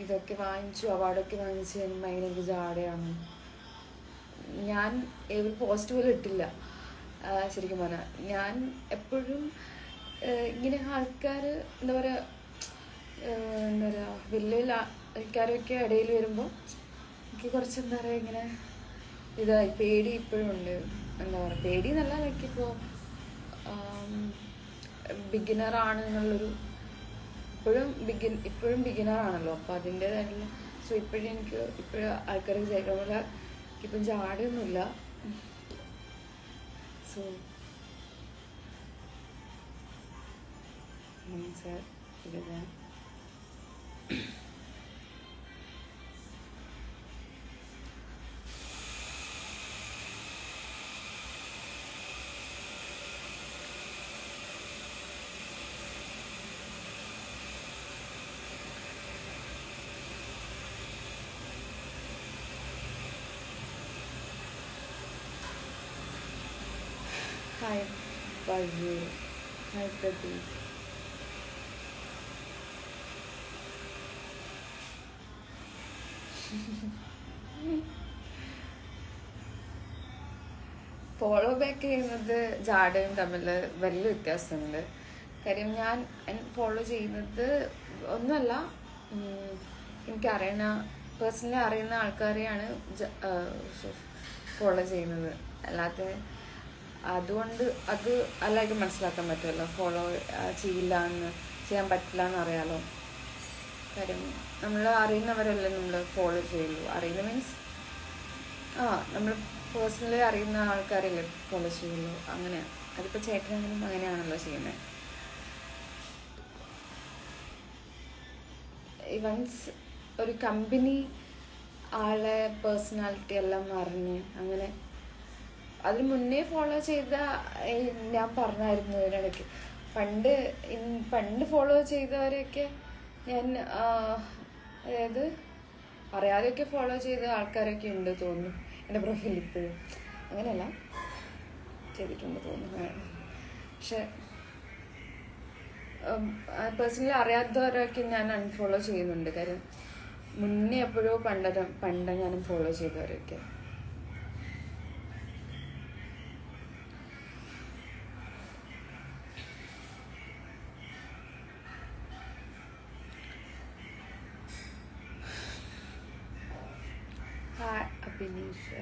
ഇതൊക്കെ വാങ്ങിച്ചു, അവാർഡൊക്കെ വാങ്ങിച്ച് ഭയങ്കര എനിക്ക് ജാടയാണ്. ഞാൻ ഒരു പോസ്റ്റ് പോലും ഇട്ടില്ല ശരിക്കും പറഞ്ഞാൽ. ഞാൻ എപ്പോഴും ഇങ്ങനെ ആൾക്കാർ എന്താ പറയുക വലിയ ആൾക്കാരൊക്കെ ഇടയിൽ വരുമ്പോൾ എനിക്ക് കുറച്ച് എന്താ പറയുക ഇങ്ങനെ ഇതായി പേടി ഇപ്പോഴും ഉണ്ട്. എന്താ പറയുക പേടി എന്നല്ല, എനിക്കിപ്പോൾ ബിഗിനറാണ് എന്നുള്ളൊരു ഇപ്പോഴും ബിഗിനറാണല്ലോ. അപ്പോൾ അതിൻ്റേതായിട്ടുള്ള സോ ഇപ്പോഴും ആൾക്കാർ വിചാരിക്കുന്ന പോലെ ഇപ്പം ജാടയൊന്നുമില്ല. സോ സാർ ഇത് Hi, Bazu. Hi, Pradeep. Follow back ചെയ്യുന്നത് ജാടയും തമ്മിൽ വലിയ വ്യത്യാസമുണ്ട്. കാര്യം ഞാൻ ഫോളോ ചെയ്യുന്നത് ഒന്നുമല്ല, പേഴ്സണലി അറിയുന്ന ആൾക്കാരെയാണ് ഫോളോ ചെയ്യുന്നത്. അല്ലാതെ അതുകൊണ്ട് അത് എല്ലാവർക്കും മനസ്സിലാക്കാൻ പറ്റുമല്ലോ, ഫോളോ ചെയ്യില്ല എന്ന്, ചെയ്യാൻ പറ്റില്ല എന്ന് അറിയാലോ. കാര്യം നമ്മൾ അറിയുന്നവരല്ലേ നമ്മൾ ഫോളോ ചെയ്യുള്ളൂ. അറിയുന്ന മീൻസ് നമ്മൾ പേഴ്സണലി അറിയുന്ന ആൾക്കാരല്ലേ ഫോളോ ചെയ്യുള്ളൂ. അങ്ങനെ അതിപ്പോൾ ചേട്ടനാണെങ്കിലും അങ്ങനെയാണല്ലോ ചെയ്യുന്നത്. വൺസ് ഒരു കമ്പനി ആളെ പേഴ്സണാലിറ്റി എല്ലാം അറിഞ്ഞ് അങ്ങനെ അതിന് മുന്നേ ഫോളോ ചെയ്ത ഞാൻ പറഞ്ഞായിരുന്നു ഇതിനിടയ്ക്ക്, പണ്ട് ഫോളോ ചെയ്തവരെയൊക്കെ ഞാൻ അതായത് അറിയാതെയൊക്കെ ഫോളോ ചെയ്ത ആൾക്കാരൊക്കെ ഉണ്ട് തോന്നുന്നു എൻ്റെ പ്രൊഫൈൽ ഇപ്പോഴും. അങ്ങനെയല്ല, ചെയ്തിട്ടുണ്ട് തോന്നുന്നു. പക്ഷെ പേഴ്സണലി അറിയാത്തവരൊക്കെ ഞാൻ അൺഫോളോ ചെയ്യുന്നുണ്ട്. കാര്യം മുന്നേ എപ്പോഴോ പണ്ട് ഞാനും ഫോളോ ചെയ്തവരൊക്കെ. Hi Abhineesh,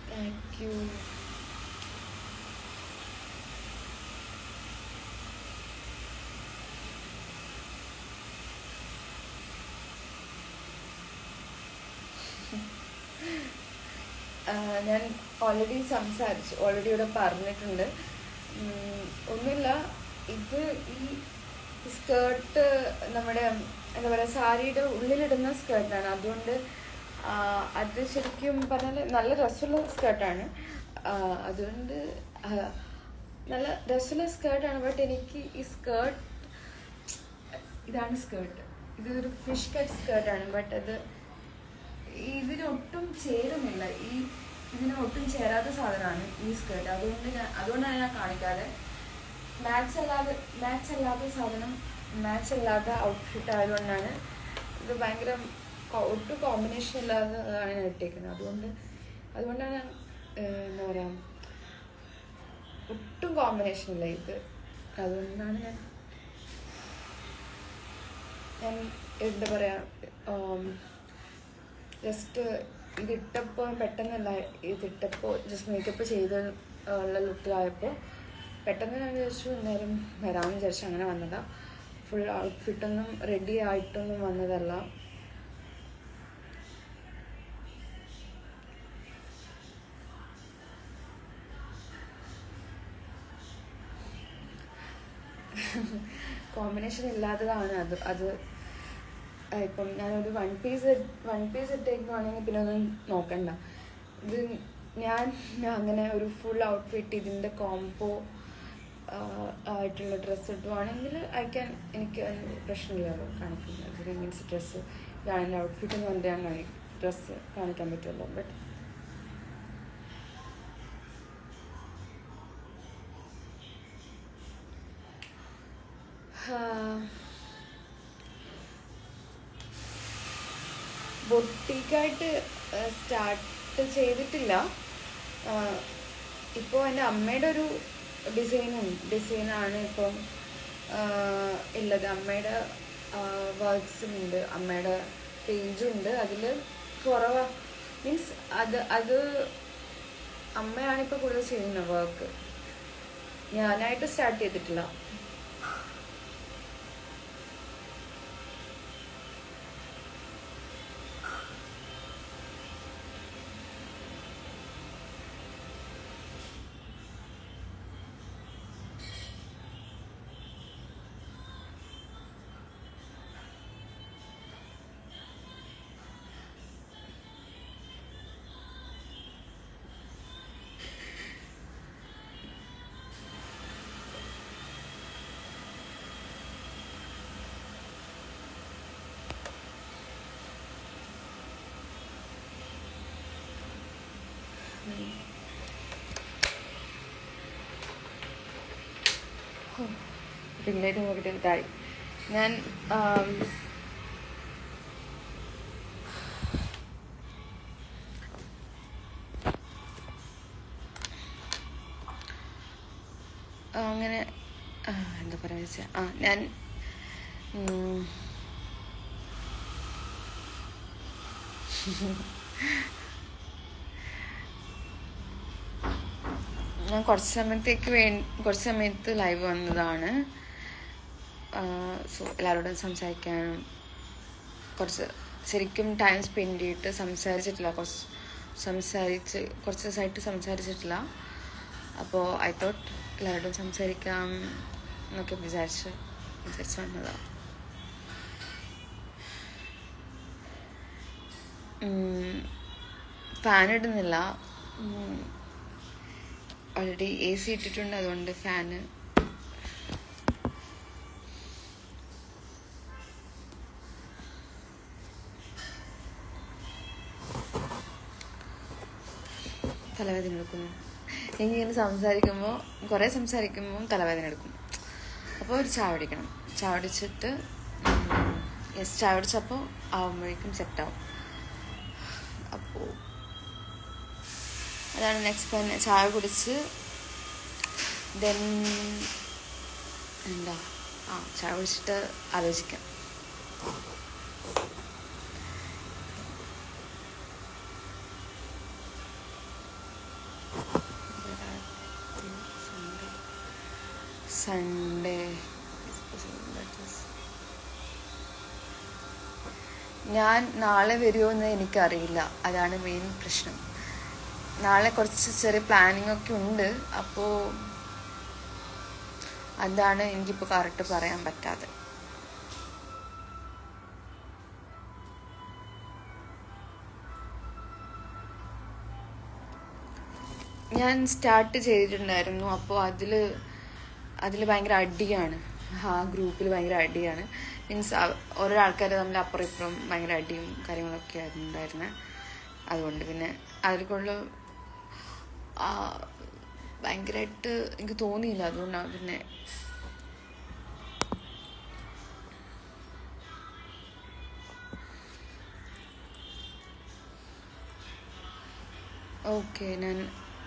thank you. ഞാൻ ഓൾറെഡി ഇവിടെ പറഞ്ഞിട്ടുണ്ട്. ഒന്നുമില്ല, ഇത് ഈ സ്കേർട്ട് നമ്മുടെ എന്താ പറയുക സാരിയുടെ ഉള്ളിലിടുന്ന സ്കേർട്ടാണ്. അതുകൊണ്ട് അത് ശരിക്കും പറഞ്ഞാൽ നല്ല രസമുള്ള സ്കേർട്ടാണ്. അതുകൊണ്ട് നല്ല രസമുള്ള സ്കേർട്ടാണ്. ബട്ട് എനിക്ക് ഈ ഇതാണ് സ്കേർട്ട്, ഇതൊരു ഫിഷ് കട്ട് സ്കേർട്ടാണ്. ബട്ട് അത് ഇതിനൊട്ടും ചേരുന്നില്ല, ഇതിന് ഒട്ടും ചേരാത്ത സാധനമാണ് ഈ സ്കേർട്ട്. അതുകൊണ്ടാണ് ഞാൻ കാണിക്കാതെ. മാച്ച് അല്ലാത്ത ഔട്ട്ഫിറ്റ് ആയതുകൊണ്ടാണ് ഇത് ഭയങ്കര ഒട്ടും കോമ്പിനേഷൻ ഇല്ലാത്തതാണ് ഞാൻ ഇട്ടേക്കുന്നത്. അതുകൊണ്ടാണ് ഞാൻ എന്താ പറയുക ഒട്ടും കോമ്പിനേഷൻ ഇല്ല ഇത്. അതുകൊണ്ടാണ് ഞാൻ എന്താ പറയുക ജസ്റ്റ് ഇതിട്ടപ്പോൾ പെട്ടെന്നല്ല, ഇതിട്ടപ്പോൾ ജസ്റ്റ് മേക്കപ്പ് ചെയ്ത് ഉള്ള ലുക്കിലായപ്പോൾ പെട്ടെന്ന് ഞാൻ വിചാരിച്ചു എന്തായാലും വരാമെന്ന് വിചാരിച്ചു അങ്ങനെ വന്നതാണ്. ഫുൾ ഔട്ട്ഫിറ്റൊന്നും റെഡി ആയിട്ടൊന്നും വന്നതല്ല. കോമ്പിനേഷൻ ഇല്ലാത്തതാണ് അത്. ഇപ്പം ഞാനൊരു വൺ പീസ് ഇട്ടേക്കുവാണെങ്കിൽ പിന്നെ ഒന്നും നോക്കണ്ട. ഇത് ഞാൻ അങ്ങനെ ഒരു ഫുൾ ഔട്ട്ഫിറ്റ് ഇതിൻ്റെ കോംബോ ആയിട്ടുള്ള ഡ്രസ്സ് ഇട്ടുവാണെങ്കിൽ എനിക്ക് പ്രശ്നമില്ലല്ലോ കാണിക്കുന്നത്. മീൻസ് ഡ്രസ്സ് ഇതാണ് എൻ്റെ ഔട്ട്ഫിറ്റ് എന്ന് പറഞ്ഞാൽ ഡ്രസ്സ് കാണിക്കാൻ പറ്റുമല്ലോ. ബട്ട് ബൊട്ടീക്കായിട്ട് സ്റ്റാർട്ട് ചെയ്തിട്ടില്ല. ഇപ്പോൾ എൻ്റെ അമ്മയുടെ ഒരു ഡിസൈനാണ് ഇപ്പം ഉള്ളത്. അമ്മയുടെ വർക്ക്സുണ്ട്, അമ്മയുടെ പേജുണ്ട്. അതിൽ കുറവാണ്, മീൻസ് അത് അമ്മയാണിപ്പോൾ കൂടുതൽ ചെയ്യുന്ന വർക്ക്. ഞാനായിട്ട് സ്റ്റാർട്ട് ചെയ്തിട്ടില്ല. റിംഗ് നോക്കിയിട്ട് ഇതായി. ഞാൻ അങ്ങനെ എന്താ പറയുക വെച്ചാൽ ഞാൻ ഞാൻ കുറച്ച് സമയത്ത് ലൈവ് വന്നതാണ്. സോ എല്ലാവരോടും സംസാരിക്കാനും ശരിക്കും ടൈം സ്പെൻഡ് ചെയ്തിട്ട് സംസാരിച്ചിട്ടില്ല. കുറച്ച് ദിവസമായിട്ട് സംസാരിച്ചിട്ടില്ല. അപ്പോൾ ഐ തോട്ട് എല്ലാവരോടും സംസാരിക്കാം എന്നൊക്കെ വിചാരിച്ച് വന്നതാണ്. ഫാൻ ഇടുന്നില്ല, ഓൾറെഡി AC ഇട്ടിട്ടുണ്ട്, അതുകൊണ്ട് ഫാന് തലവേദന എടുക്കുന്നു. എനിക്കിങ്ങനെ കുറേ സംസാരിക്കുമ്പോൾ തലവേദന എടുക്കും. അപ്പോൾ ഒരു ചായ കുടിക്കണം. ചായ കുടിച്ചിട്ട് ചായ കുടിച്ചപ്പോൾ ആവുമ്പോഴേക്കും സെറ്റാവും. അപ്പോൾ അതാണ് നെക്സ്റ്റ് പ്ലാൻ. ചായ കുടിച്ച് ദെൻ ചായ കുടിച്ചിട്ട് ആലോചിക്കാം. സൺഡേ ഞാൻ നാളെ വരുമോ എന്ന് എനിക്കറിയില്ല. അതാണ് മെയിൻ പ്രശ്നം. നാളെ കുറച്ച് ചെറിയ പ്ലാനിങ് ഒക്കെ ഉണ്ട്. അപ്പോൾ അതാണ് എനിക്കിപ്പോൾ കറക്റ്റ് പറയാൻ പറ്റാതെ. ഞാൻ സ്റ്റാർട്ട് ചെയ്തിട്ടുണ്ടായിരുന്നു. അപ്പോൾ അതിൽ ഭയങ്കര അടിയാണ്. ഗ്രൂപ്പിൽ ഭയങ്കര അടിയാണ്. മീൻസ് ഓരോ ആൾക്കാർ തമ്മിൽ അപ്പുറം ഇപ്പുറം ഭയങ്കര അടിയും കാര്യങ്ങളൊക്കെ ആയിരുന്നു ഉണ്ടായിരുന്നത്. അതുകൊണ്ട് പിന്നെ അതിൽക്കുള്ള ഭയങ്കരമായിട്ട് എനിക്ക് തോന്നിയില്ല. അതുകൊണ്ടാണ് പിന്നെ ഓക്കെ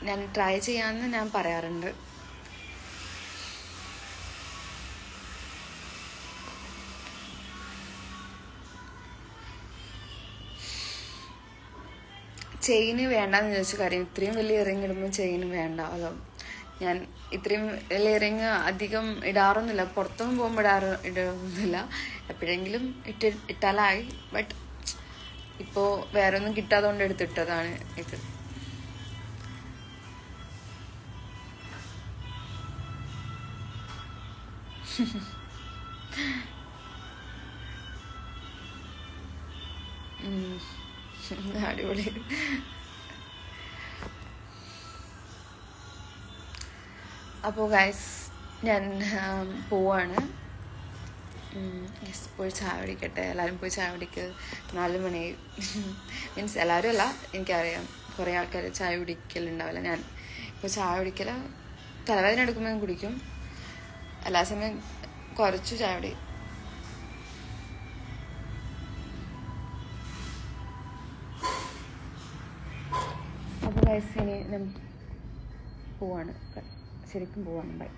ഞാൻ ട്രൈ ചെയ്യാമെന്ന് ഞാൻ പറയാറുണ്ട്. ചെയിന് വേണ്ടെന്ന് ചോദിച്ച കാര്യം, ഇത്രയും വലിയ ഇയറിങ് ഇടുമ്പോൾ ചെയിന് വേണ്ട. അതോ ഞാൻ ഇത്രയും വലിയ ഇയറിങ് അധികം ഇടാറൊന്നുമില്ല. പുറത്തൊന്നും പോകുമ്പോൾ ഇടാറൊന്നുമില്ല. എപ്പോഴെങ്കിലും ഇട്ടാലായി. ബട്ട് ഇപ്പോൾ വേറെ ഒന്നും കിട്ടാതെ കൊണ്ട് എടുത്തിട്ടതാണ് ഇത്. അടിപൊളി. അപ്പോൾ ഗൈസ് ഞാൻ പോവാണ്. പോയി ചായ കുടിക്കട്ടെ. എല്ലാവരും പോയി ചായ കുടിക്കുക. 4 മണി മീൻസ് എല്ലാവരും അല്ല, എനിക്കറിയാം കുറേ ആൾക്കാർ ചായ കുടിക്കലുണ്ടാവില്ല. ഞാൻ ഇപ്പോൾ ചായ കുടിക്കല തലവേദന എടുക്കുമ്പോൾ കുടിക്കും. എല്ലാ സമയം കുറച്ച് ചായ കുടി. അപ്പോൾ ഗൈസ് ഇനി ഞാൻ പോവാണ്, ശരിക്കും പോവാണ്. ബൈ.